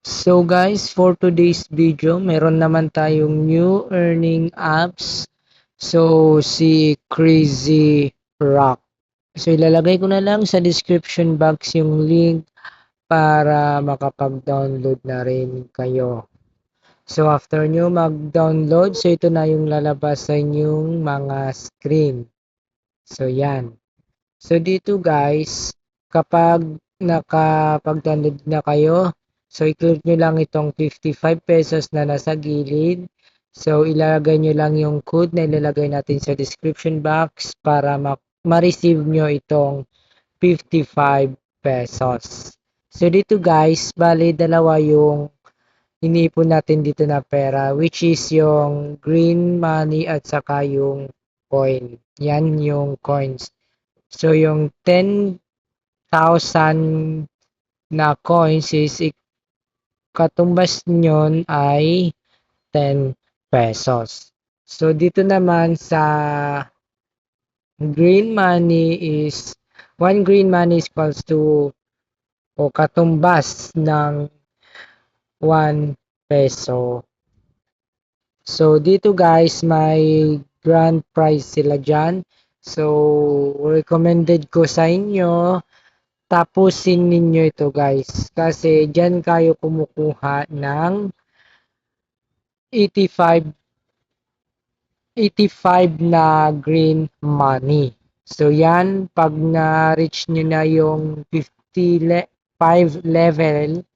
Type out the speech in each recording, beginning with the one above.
So guys, for today's video, meron naman tayong new earning apps. So si Crazy Rock. So ilalagay ko na lang sa description box yung link para makapag-download na rin kayo. So after nyo mag-download, so ito na yung lalabas sa inyong mga screen. So yan. So dito guys, kapag nakapag-download na kayo, so i-click nyo lang itong 55 pesos na nasa gilid. So ilalagay nyo lang yung code na ilalagay natin sa description box para ma-receive nyo itong 55 pesos. So dito guys, bali dalawa yung iniipon natin dito na pera, which is yung green money at saka yung coin. Yan yung coins. So yung 10,000 na coins is katumbas nyon ay 10 pesos. So dito naman sa green money is 1 green money is equals to o katumbas ng 1 peso. So dito guys may grand prize sila dyan. So recommended ko sa inyo tapusin ninyo ito guys kasi dyan kayo kumukuha ng 85 na green money. So yan, pag na-reach nyo na yung 55 level,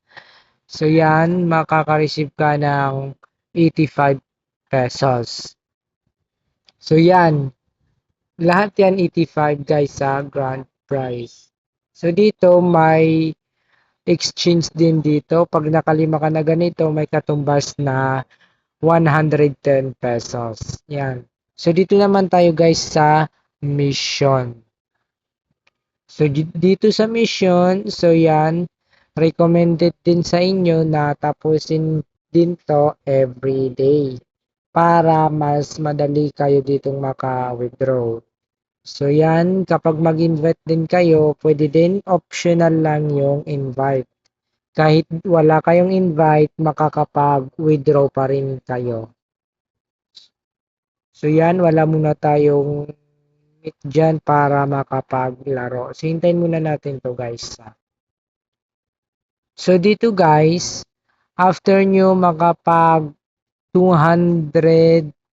so yan, makaka-receive ka ng 85 pesos. So yan, lahat yan 85 guys sa grand prize. So dito may exchange din dito. Pag nakalima ka na ganito, may katumbas na 110 pesos. Yan. So, dito naman tayo guys sa mission. So, dito sa mission, so yan, recommended din sa inyo na tapusin din to every day para mas madali kayo ditong maka-withdraw. So, yan, kapag mag-invite din kayo, pwede din optional lang yung invite. Kahit wala kayong invite, makakapag-withdraw pa rin kayo. So yan, wala muna tayong meet dyan para makapaglaro. So hintayin muna natin to guys. So dito guys, after nyo makapag 200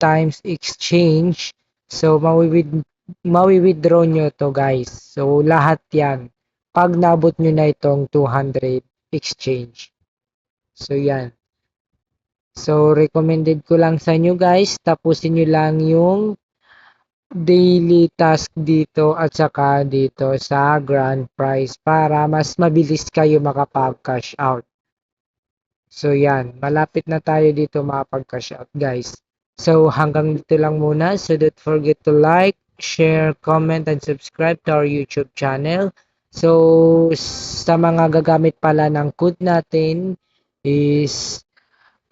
times exchange, so mawi-withdraw nyo to guys. So lahat yan. Pag nabot nyo na itong 200 exchange. So yan. So recommended ko lang sa inyo guys, tapusin nyo lang yung daily task dito at saka dito sa grand prize para mas mabilis kayo makapag-cash out. So yan, malapit na tayo dito makapag-cash out guys. So hanggang dito lang muna. So don't forget to like, share, comment, and subscribe to our YouTube channel. So sa mga gagamit pala ng code natin is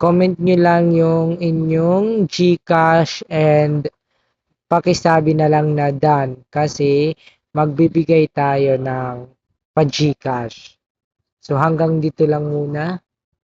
comment nyo lang yung inyong GCash and pakisabi na lang na done kasi magbibigay tayo ng pa-GCash. So hanggang dito lang muna.